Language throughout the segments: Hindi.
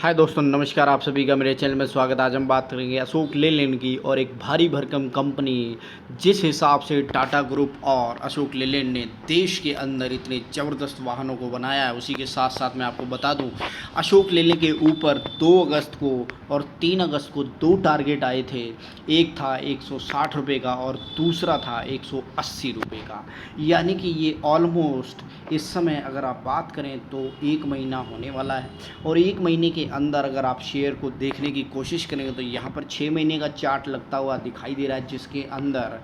हाय दोस्तों, नमस्कार। आप सभी का मेरे चैनल में स्वागत है। आज हम बात करेंगे अशोक लेलैंड की और एक भारी भरकम कंपनी। जिस हिसाब से टाटा ग्रुप और अशोक लेलैंड ने देश के अंदर इतने ज़बरदस्त वाहनों को बनाया है, उसी के साथ साथ मैं आपको बता दूं, अशोक लेलैंड के ऊपर 2 अगस्त को और 3 अगस्त को 2 टारगेट आए थे। एक था 160 रुपये का और दूसरा था 180 रुपये का। यानी कि ये ऑलमोस्ट इस समय अगर आप बात करें तो 1 महीना होने वाला है, और 1 महीने के अंदर अगर आप शेयर को देखने की कोशिश करेंगे तो यहाँ पर 6 महीने का चार्ट लगता हुआ दिखाई दे रहा है, जिसके अंदर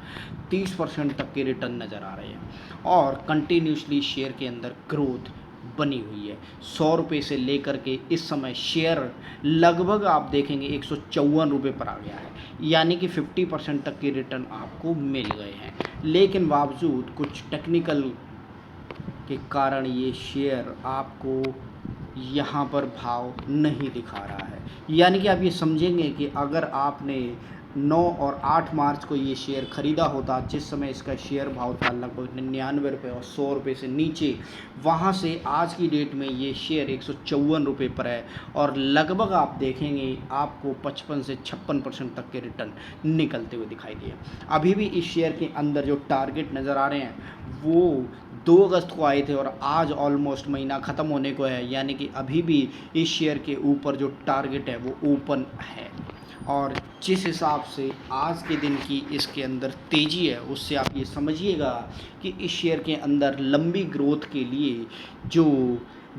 30% तक के रिटर्न नज़र आ रहे हैं और कंटिन्यूसली शेयर के अंदर ग्रोथ बनी हुई है। 100 रुपये से लेकर के इस समय शेयर लगभग आप देखेंगे 154 रुपये पर आ गया है, यानी कि 50% तक के रिटर्न आपको मिल गए हैं। लेकिन बावजूद कुछ टेक्निकल के कारण ये शेयर आपको यहाँ पर भाव नहीं दिखा रहा है। यानी कि आप ये समझेंगे कि अगर आपने 9 और 8 मार्च को ये शेयर ख़रीदा होता, जिस समय इसका शेयर भाव था लगभग 99 रुपये और 100 रुपये से नीचे, वहाँ से आज की डेट में ये शेयर 154 रुपये पर है और लगभग आप देखेंगे आपको 55 से 56% तक के रिटर्न निकलते हुए दिखाई दिए। अभी भी इस शेयर के अंदर जो टारगेट नज़र आ रहे हैं वो 2 अगस्त को आए थे और आज ऑलमोस्ट महीना ख़त्म होने को है, यानी कि अभी भी इस शेयर के ऊपर जो टारगेट है वो ओपन है। और जिस हिसाब से आज के दिन की इसके अंदर तेज़ी है, उससे आप ये समझिएगा कि इस शेयर के अंदर लंबी ग्रोथ के लिए जो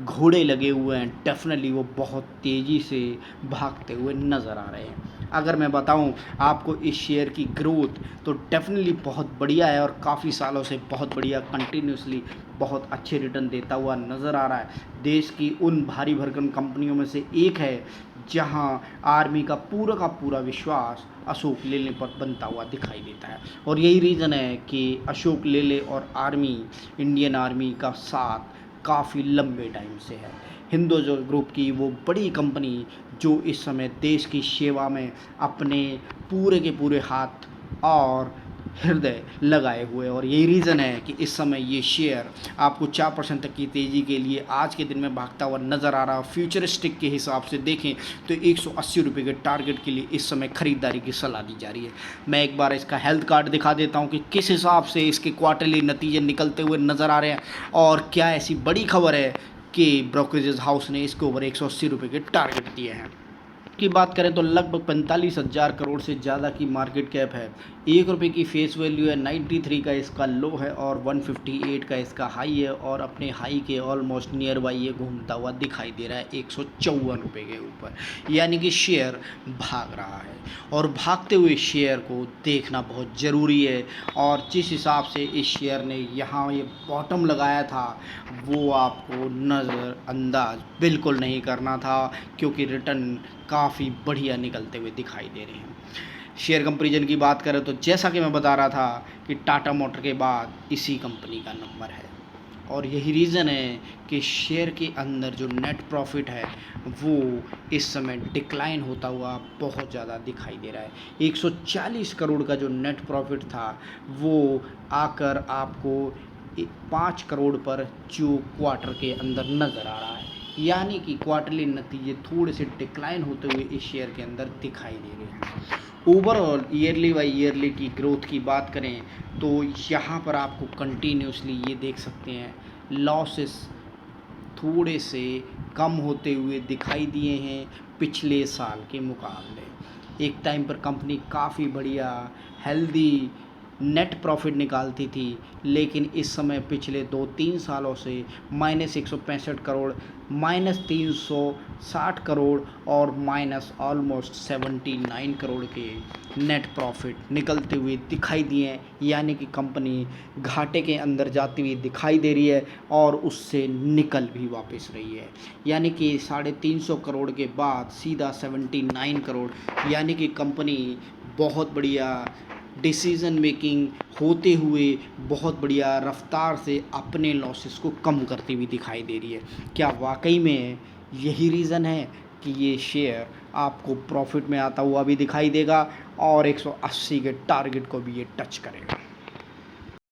घोड़े लगे हुए हैं, डेफिनेटली वो बहुत तेज़ी से भागते हुए नज़र आ रहे हैं। अगर मैं बताऊं आपको इस शेयर की ग्रोथ, तो डेफिनेटली बहुत बढ़िया है और काफ़ी सालों से बहुत बढ़िया कंटिन्यूसली बहुत अच्छे रिटर्न देता हुआ नज़र आ रहा है। देश की उन भारी भरकम कंपनियों में से एक है जहां आर्मी का पूरा विश्वास अशोक लेलैंड पर बनता हुआ दिखाई देता है, और यही रीज़न है कि अशोक लेलैंड और आर्मी, इंडियन आर्मी का साथ काफ़ी लंबे टाइम से है। हिंदुजा ग्रुप की वो बड़ी कंपनी जो इस समय देश की सेवा में अपने पूरे के पूरे हाथ और हृदय लगाए हुए, और यही रीज़न है कि इस समय ये शेयर आपको 4% तक की तेज़ी के लिए आज के दिन में भागता हुआ नज़र आ रहा है। फ्यूचरिस्टिक के हिसाब से देखें तो 180 रुपये के टारगेट के लिए इस समय ख़रीदारी की सलाह दी जा रही है। मैं एक बार इसका हेल्थ कार्ड दिखा देता हूं कि किस हिसाब से इसके क्वार्टरली नतीजे निकलते हुए नज़र आ रहे हैं, और क्या ऐसी बड़ी खबर है कि ब्रोकरेज हाउस ने इसके ऊपर 180 रुपये के टारगेट दिए हैं। की बात करें तो लगभग 45,000 करोड़ से ज़्यादा की मार्केट कैप है। 1 रुपये की फेस वैल्यू है, 93 का इसका लो है और 158 का इसका हाई है, और अपने हाई के ऑलमोस्ट नियर बाई ये घूमता हुआ दिखाई दे रहा है 154 रुपये के ऊपर। यानी कि शेयर भाग रहा है, और भागते हुए शेयर को देखना बहुत ज़रूरी है। और जिस हिसाब से इस शेयर ने यहाँ ये बॉटम लगाया था, वो आपको नज़रअंदाज बिल्कुल नहीं करना था, क्योंकि रिटर्न काफ़ी बढ़िया निकलते हुए दिखाई दे रहे हैं। शेयर कंपैरिजन की बात करें तो जैसा कि मैं बता रहा था कि टाटा मोटर के बाद इसी कंपनी का नंबर है, और यही रीज़न है कि शेयर के अंदर जो नेट प्रॉफिट है वो इस समय डिक्लाइन होता हुआ बहुत ज़्यादा दिखाई दे रहा है। 140 करोड़ का जो नेट प्रॉफिट था वो आकर आपको 5 करोड़ पर जो क्वार्टर के अंदर नज़र आ रहा है। यानी कि क्वार्टरली नतीजे थोड़े से डिक्लाइन होते हुए इस शेयर के अंदर दिखाई दे रहे हैं। ओवरऑल ईयरली बाई ईयरली की ग्रोथ की बात करें तो यहाँ पर आपको कंटिन्यूसली ये देख सकते हैं लॉसेस थोड़े से कम होते हुए दिखाई दिए हैं पिछले साल के मुकाबले। एक टाइम पर कंपनी काफ़ी बढ़िया हेल्दी नेट प्रॉफिट निकालती थी, लेकिन इस समय पिछले 2-3 सालों से -165 करोड़, -360 करोड़ और माइनस ऑलमोस्ट 79 करोड़ के नेट प्रॉफिट निकलते हुए दिखाई दिए हैं। यानी कि कंपनी घाटे के अंदर जाती हुई दिखाई दे रही है और उससे निकल भी वापस रही है। यानी कि 350 करोड़ के बाद सीधा 79 करोड़, यानी कि कंपनी बहुत बढ़िया डिसीज़न मेकिंग होते हुए बहुत बढ़िया रफ्तार से अपने लॉसेस को कम करती हुई दिखाई दे रही है। क्या वाकई में यही रीज़न है कि ये शेयर आपको प्रॉफिट में आता हुआ भी दिखाई देगा और 180 के टारगेट को भी ये टच करेगा?